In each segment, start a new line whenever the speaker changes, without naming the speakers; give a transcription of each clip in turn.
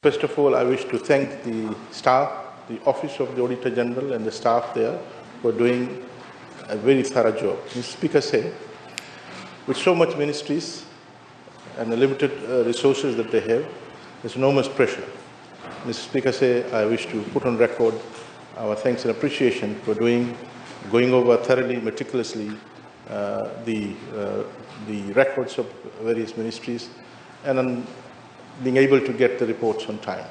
First of all, I wish to thank the staff, the Office of the Auditor General and the staff there for doing a very thorough job. Mr. Speaker said, with so much ministries and the limited resources that they have, there's enormous pressure. Mr. Speaker said, I wish to put on record our thanks and appreciation for going over thoroughly, meticulously the records of various ministries and being able to get the reports on time.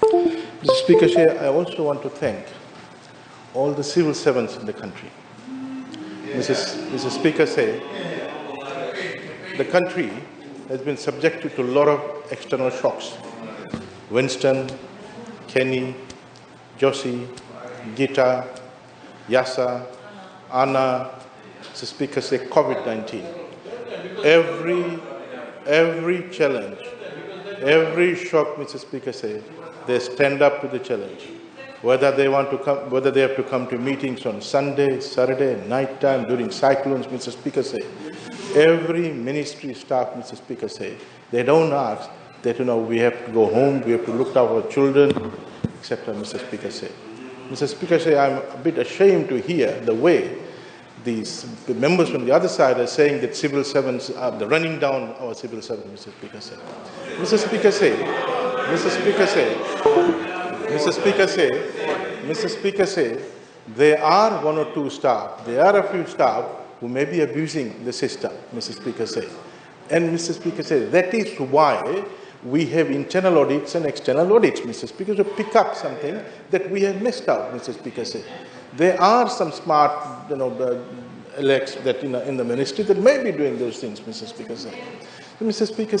Mr. Speaker, I also want to thank all the civil servants in the country. Mr. Speaker, the country has been subjected to a lot of external shocks. Winston, Kenny, Josie, Gita, Yasa, Anna, Mr. Speaker, COVID-19. Every challenge, every shock, Mr. Speaker, they stand up to the challenge. Whether they want to come, whether they have to come to meetings on Sunday, Saturday, night time, during cyclones, Mr. Speaker, every ministry staff, Mr. Speaker, they don't ask that, we have to go home, we have to look after our children, etc., Mr. Speaker, Mr. Speaker, I'm a bit ashamed to hear the way the members from the other side are saying that civil servants are running down our civil servants, Mr. Speaker, Mr. Speaker, there are one or two staff, there are a few staff who may be abusing the system, Mr. Speaker, and Mr. Speaker, that is why we have internal audits and external audits, Mr. Speaker, to pick up something that we have missed out, Mr. Speaker. There are some smart, elects that in the ministry that may be doing those things, Mr. Speaker. Mr. Speaker,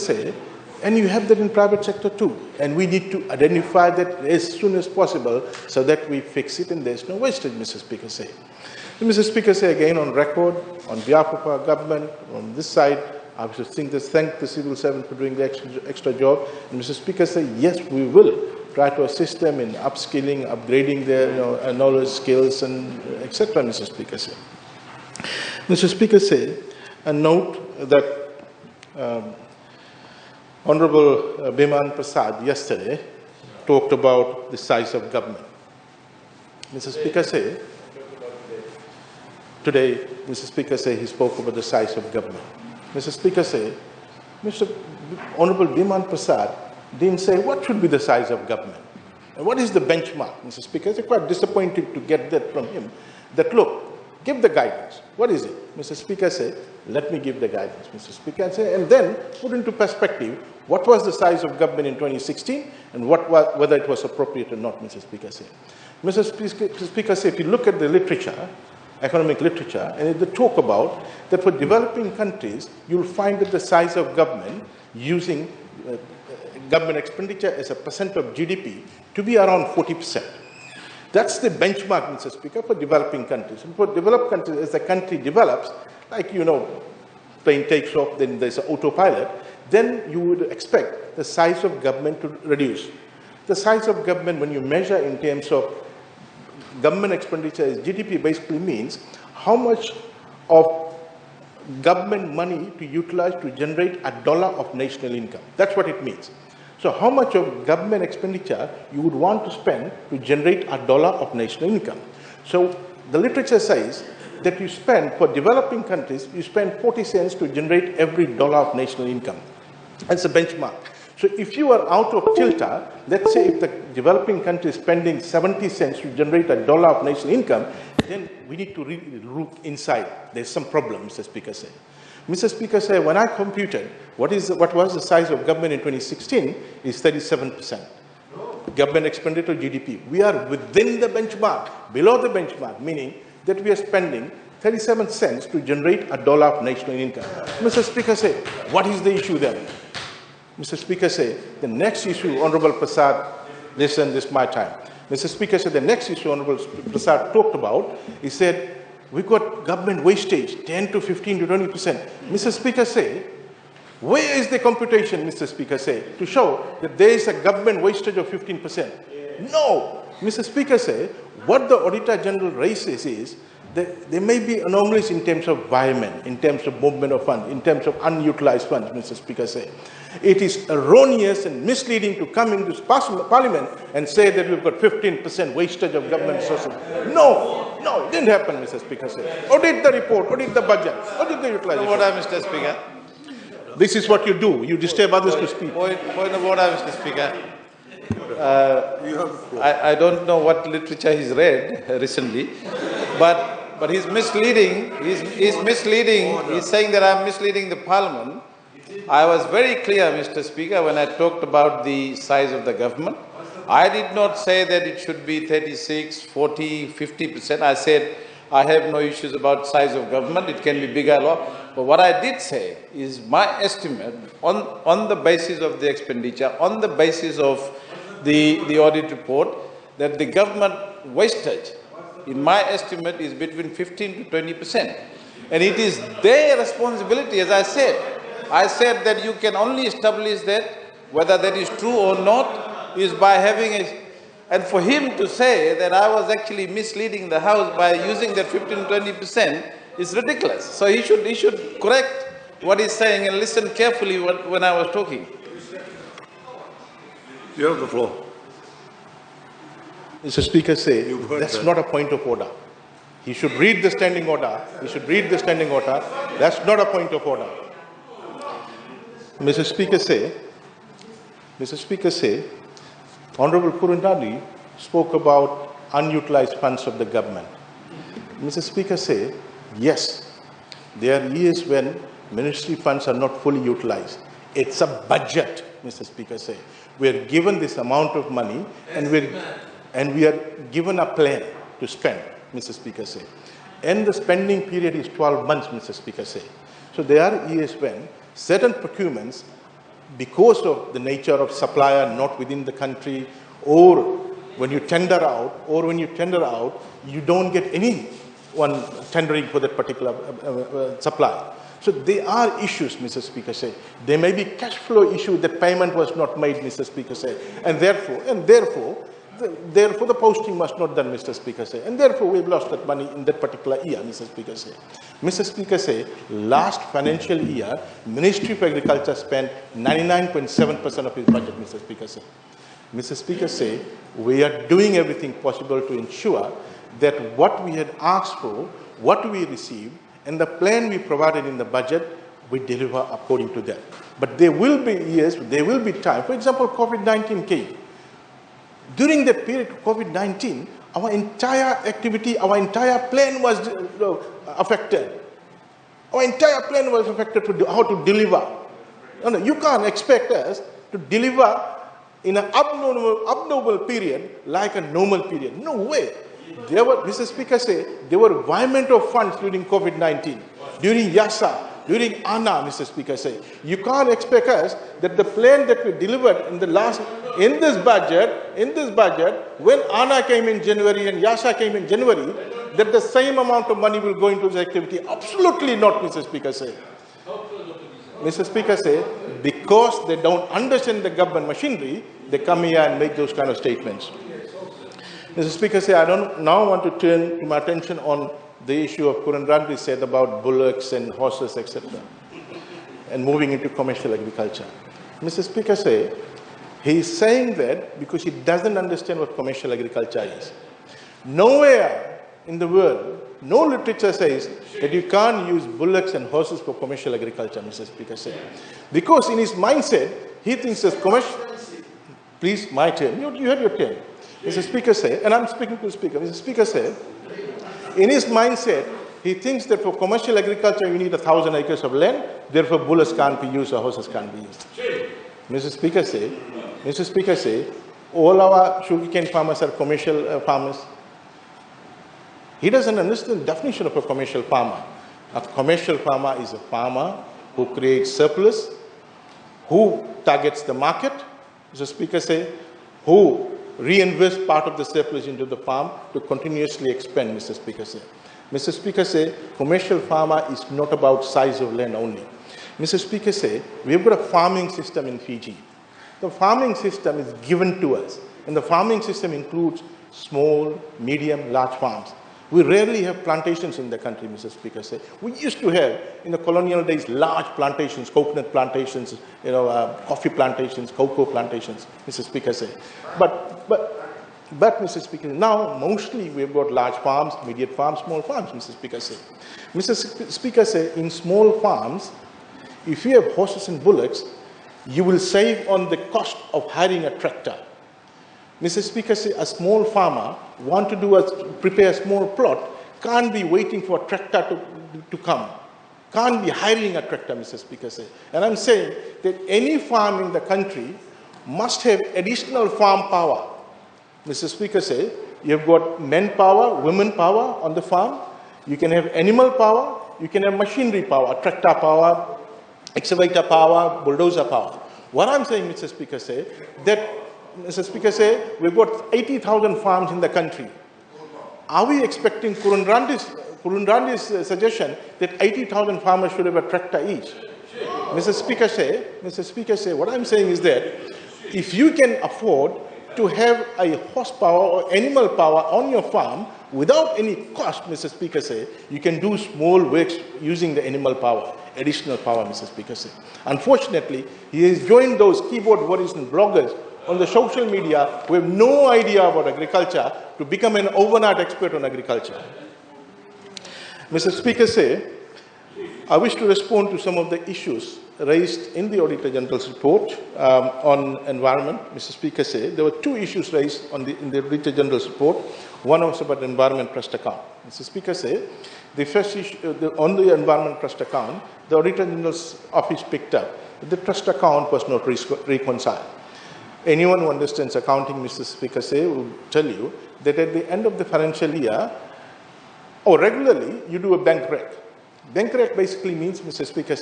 and you have that in private sector too, and we need to identify that as soon as possible so that we fix it and there's no wastage, Mr. Speaker. Mr. Speaker, again on record, on behalf of our government, on this side, I wish to thank the civil servant for doing the extra job. And Mr. Speaker, yes, we will try to assist them in upskilling, upgrading their knowledge, skills, and etc., Mr. Speaker. Mr. Speaker, a note that Honorable Biman Prasad yesterday talked about the size of government. Mr. Speaker, today, Mr. Speaker, he spoke about the size of government. Mr. Speaker, Honorable Biman Prasad didn't say what should be the size of government and what is the benchmark, Mr. Speaker. It's quite disappointing to get that from him. That look, give the guidance. What is it? Mr. Speaker let me give the guidance, Mr. Speaker, and then put into perspective what was the size of government in 2016 and whether it was appropriate or not, Mr. Speaker. Mr. Speaker, if you look at the literature, economic literature, and they talk about that for developing countries, you'll find that the size of government using government expenditure as a percent of GDP to be around 40%. That's the benchmark, Mr. Speaker, for developing countries. And for developed countries, as the country develops, like, plane takes off, then there's an autopilot, then you would expect the size of government to reduce. The size of government, when you measure in terms of government expenditure as GDP, basically means how much of government money to utilize to generate $1 of national income. That's what it means. So how much of government expenditure you would want to spend to generate $1 of national income. So the literature says that you spend, for developing countries, you spend 40 cents to generate every $1 of national income. That's a benchmark. So if you are out of kilter, let's say if the developing country is spending 70 cents to generate $1 of national income, then we need to really look inside. There's some problem, Mr. Speaker. Mr. Speaker, when I computed what was the size of government in 2016 is 37%. Government expenditure GDP. We are within the benchmark, below the benchmark, meaning that we are spending 37 cents to generate $1 of national income. Mr. Speaker, what is the issue then? Mr. Speaker, the next issue, Honorable Prasad, listen, this is my time. Mr. Speaker, the next issue Honorable Prasad talked about, he said, we got government wastage, 10 to 15 to 20%. Mr. Speaker, where is the computation, Mr. Speaker, to show that there is a government wastage of 15%? No. Mr. Speaker, what the Auditor General raises is there may be anomalies in terms of environment, in terms of movement of funds, in terms of unutilized funds, Mr. Speaker say. It is erroneous and misleading to come into Parliament and say that we've got 15% wastage of government resources. No, it didn't happen, Mr. Speaker say. Audit the report, audit the budget, audit the utilization.
Point of order, Mr. Speaker.
This is what you do. You disturb others to speak.
Point of order, Mr. Speaker. I don't know what literature he's read recently, but he's misleading. He's misleading. He's saying that I'm misleading the Parliament. I was very clear, Mr. Speaker, when I talked about the size of the government. I did not say that it should be 36, 40, 50%. I said I have no issues about size of government. It can be bigger or lower. But what I did say is my estimate on the basis of the expenditure, on the basis of the audit report, that the government wastage, in my estimate, is between 15 to 20%. And it is their responsibility, as I said. I said that you can only establish that, whether that is true or not, is by having a... And for him to say that I was actually misleading the House by using that 15-20% is ridiculous. So he should correct what he's saying and listen carefully when I was talking.
You have the floor.
Mr. Speaker say that's not a point of order. He should read the standing order. He should read the standing order. That's not a point of order. Mr. Speaker say, Honorable Kurundali spoke about unutilized funds of the government. Mr. Speaker say, yes, there are years when ministry funds are not fully utilized. It's a budget, Mr. Speaker say. We are given this amount of money and we are given a plan to spend, Mr. Speaker say. And the spending period is 12 months, Mr. Speaker say. So there are years when certain procurements, because of the nature of supplier not within the country, or when you tender out, you don't get anyone tendering for that particular supplier. So there are issues, Mr. Speaker say. There may be cash flow issue that payment was not made, Mr. Speaker say, and therefore the posting must not done, Mr. Speaker say, and therefore we've lost that money in that particular year, Mr. Speaker say. Mr. Speaker say, last financial year, Ministry of Agriculture spent 99.7% of its budget, Mr. Speaker say. Mr. Speaker say, we are doing everything possible to ensure that what we had asked for, what we received, and the plan we provided in the budget, we deliver according to that. But there will be years, there will be time. For example, COVID-19 came. During that period of COVID-19, our entire activity, our entire plan was affected. Our entire plan was affected to how to deliver. No, you can't expect us to deliver in an abnormal period like a normal period. No way. There were, Mr. Speaker say, there were environmental funds during COVID-19, during YASA, during ANA, Mr. Speaker say. You can't expect us that the plan that we delivered in this budget, when ANA came in January and YASA came in January, that the same amount of money will go into this activity. Absolutely not, Mr. Speaker say. Mr. Speaker say, because they don't understand the government machinery, they come here and make those kind of statements. Mr. Speaker say, I don't now want to turn my attention on the issue of Kurundali said about bullocks and horses, etc., and moving into commercial agriculture. Mr. Speaker say, he is saying that because he doesn't understand what commercial agriculture is. Nowhere in the world, no literature says that you can't use bullocks and horses for commercial agriculture, Mr. Speaker say. Because in his mindset, he thinks that commercial... Please, my turn. You had your turn. Mr. Speaker say, and I'm speaking to the Speaker. Mr. Speaker said, in his mindset, he thinks that for commercial agriculture you need 1,000 acres of land, therefore bullocks can't be used or horses can't be used. Mr. Speaker say, all our sugarcane farmers are commercial farmers. He doesn't understand the definition of a commercial farmer. A commercial farmer is a farmer who creates surplus, who targets the market, Mr. Speaker say, who reinvest part of the surplus into the farm to continuously expand, Mr. Speaker say. Mr. Speaker say, commercial farmer is not about size of land only. Mr. Speaker say, we've got a farming system in Fiji. The farming system is given to us, and the farming system includes small, medium, large farms. We rarely have plantations in the country, Mr. Speaker. We used to have, in the colonial days, large plantations, coconut plantations, coffee plantations, cocoa plantations, Mr. Speaker. But, Mr. Speaker, now mostly we've got large farms, immediate farms, small farms, Mr. Speaker. Mr. Speaker, in small farms, if you have horses and bullocks, you will save on the cost of hiring a tractor. Mr. Speaker, a small farmer want to prepare a small plot, can't be waiting for a tractor to come. Can't be hiring a tractor, Mr. Speaker. And I'm saying that any farm in the country must have additional farm power. Mr. Speaker, you've got manpower, women power on the farm. You can have animal power. You can have machinery power, tractor power, excavator power, bulldozer power. What I'm saying, Mr. Speaker, Mr. Speaker, we've got 80,000 farms in the country. Are we expecting Kurunrandi's suggestion that 80,000 farmers should have a tractor each? Mr. Speaker, what I'm saying is that if you can afford to have a horsepower or animal power on your farm without any cost, Mr. Speaker, you can do small works using the animal power, additional power, Mr. Speaker. Unfortunately, he has joined those keyboard warriors and bloggers on the social media who have no idea about agriculture to become an overnight expert on agriculture. Mr. Speaker, I wish to respond to some of the issues raised in the Auditor General's report on environment. Mr. Speaker, there were two issues raised in the Auditor General's report. One was about the Environment Trust account. Mr. Speaker, the first issue on the Environment Trust account, the Auditor General's office picked up that the trust account was not reconciled. Anyone who understands accounting, Mr. Speaker, will tell you that at the end of the financial year, or regularly, you do a bank rec. Bank rec basically means, Mr. Speaker,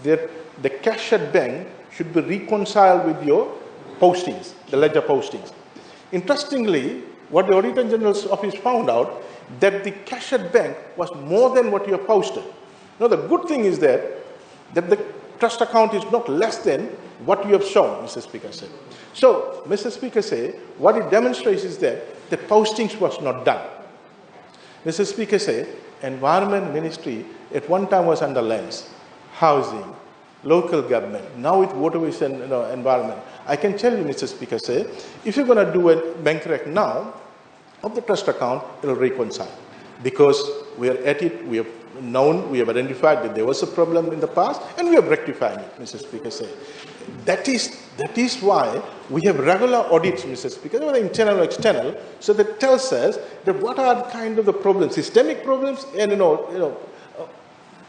that the cash at bank should be reconciled with your postings, the ledger postings. Interestingly, what the Auditor General's office found out, that the cash at bank was more than what you have posted. Now, the good thing is that the trust account is not less than what you have shown, Mr. Speaker. So, Mr. Speaker, what it demonstrates is that the postings was not done. Mr. Speaker, Environment Ministry at one time was under lands, housing, local government, now with waterways and environment. I can tell you, Mr. Speaker, if you're going to do a bank rec now of the trust account, it will reconcile. Because we are at it, we have known, we have identified that there was a problem in the past, and we are rectifying it, Mr. Speaker. That is why we have regular audits, Mr. Speaker, whether internal or external, so that tells us that what are kind of the problems, systemic problems, and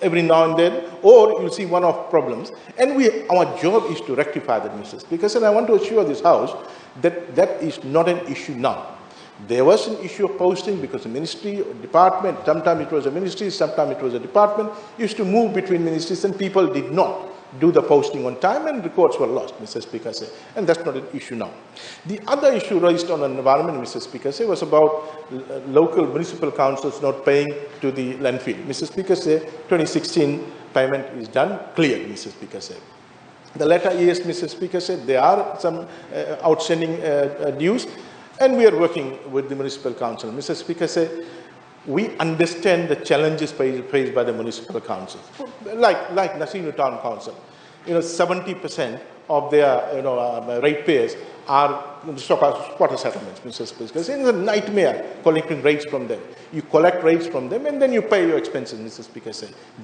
every now and then, or you see one-off problems, and our job is to rectify that, Mr. Speaker. And I want to assure this House that that is not an issue now. There was an issue of posting because the ministry or department, sometimes it was a ministry, sometimes it was a department, used to move between ministries, and people did not do the posting on time, and records were lost, Mr. Speaker. And that's not an issue now. The other issue raised on environment, Mr. Speaker, was about local municipal councils not paying to the landfill. Mr. Speaker, 2016 payment is done, clear, Mr. Speaker. The latter years, Mr. Speaker, there are some outstanding dues, and we are working with the municipal council. Mr. Speaker, we understand the challenges faced by the municipal councils. Like Nasinu Town Council, 70% of their ratepayers are squatter settlements, Mr. Speaker. It's a nightmare collecting rates from them. You collect rates from them and then you pay your expenses, Mr. Speaker.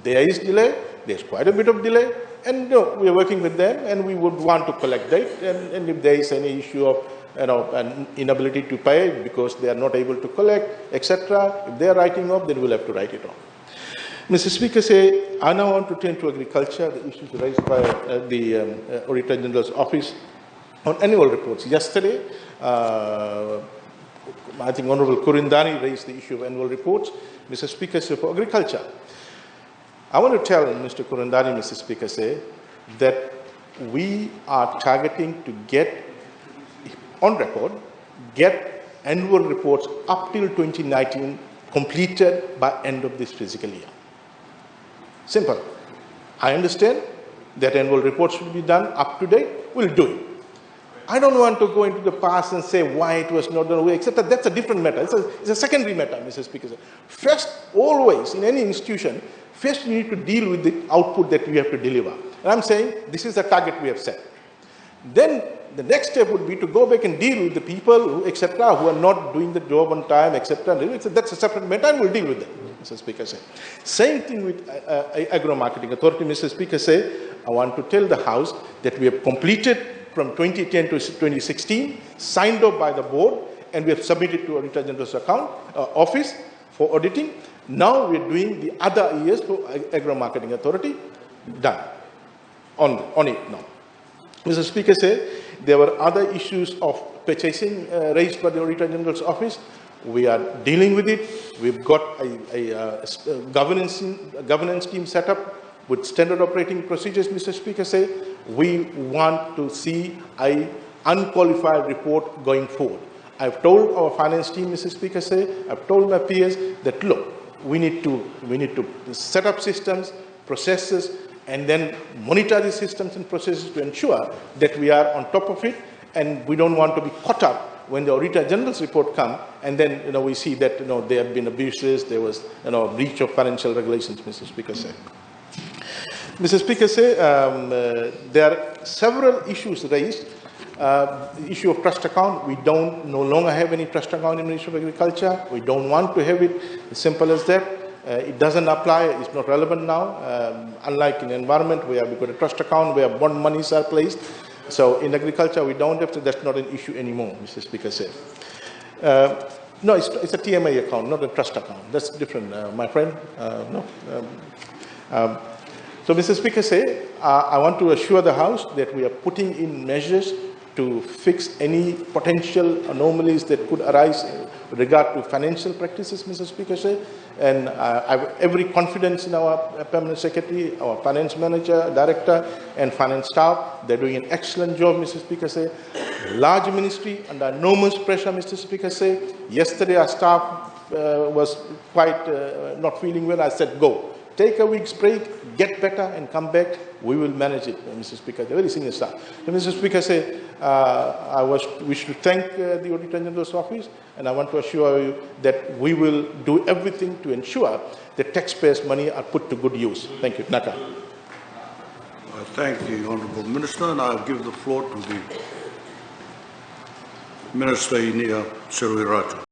There is delay, there's quite a bit of delay, and we are working with them, and we would want to collect that, and if there is any issue of an inability to pay because they are not able to collect, etc. If they are writing off, then we'll have to write it off. Mr. Speaker, I now want to turn to agriculture, the issues raised by the Auditor General's office on annual reports. Yesterday, I think Honourable Kurindani raised the issue of annual reports. Mr. Speaker, for agriculture, I want to tell Mr. Kurindani, Mr. Speaker, that we are targeting to get on record, get annual reports up till 2019 completed by end of this fiscal year. Simple. I understand that annual reports should be done up to date. We'll do it. I don't want to go into the past and say why it was not done away, except that that's a different matter. It's a secondary matter, Mr. Speaker. First, always, in any institution, first you need to deal with the output that we have to deliver. And I'm saying this is the target we have set. Then the next step would be to go back and deal with the people, who, etc., who are not doing the job on time, etc. That's a separate matter, and we'll deal with them, Mr. Speaker. Same thing with Agro-Marketing Authority, Mr. Speaker. I want to tell the House that we have completed from 2010 to 2016, signed off by the board, and we have submitted to Auditor General's office for auditing. Now we're doing the other years for Agro-Marketing Authority, done on it now. Mr. Speaker, there were other issues of purchasing raised by the Auditor General's office. We are dealing with it. We've got a governance team set up with standard operating procedures, Mr. Speaker. We want to see an unqualified report going forward. I've told our finance team, Mr. Speaker, I've told my peers that, look, we need to set up systems, processes, and then monitor the systems and processes to ensure that we are on top of it, and we don't want to be caught up when the Auditor General's report comes, and then we see that there have been abuses, there was breach of financial regulations, Mr. Speaker. Mr. Speaker, there are several issues raised. The issue of trust account, we no longer have any trust account in the Ministry of Agriculture. We don't want to have it, as simple as that. It doesn't apply, it's not relevant now. Unlike in environment where we've got a trust account where bond monies are placed. So in agriculture, we don't have to, that's not an issue anymore, Mr. Speaker. No, it's a TMA account, not a trust account. That's different, my friend. So, Mr. Speaker, I want to assure the House that we are putting in measures to fix any potential anomalies that could arise with regard to financial practices, Mr. Speaker. And I have every confidence in our Permanent Secretary, our Finance Manager, Director, and Finance staff. They're doing an excellent job, Mr. Speaker. Large ministry under enormous pressure, Mr. Speaker. Yesterday, our staff was quite not feeling well. I said, go. Take a week's break, get better, and come back. We will manage it, Mr. Speaker. The very senior staff. So, Mr. Speaker, I wish to thank the Auditor General's office, and I want to assure you that we will do everything to ensure that taxpayers' money are put to good use. Thank you. Naka.
I thank the Honourable Minister, and I'll give the floor to the Minister Inia Sirui Raju.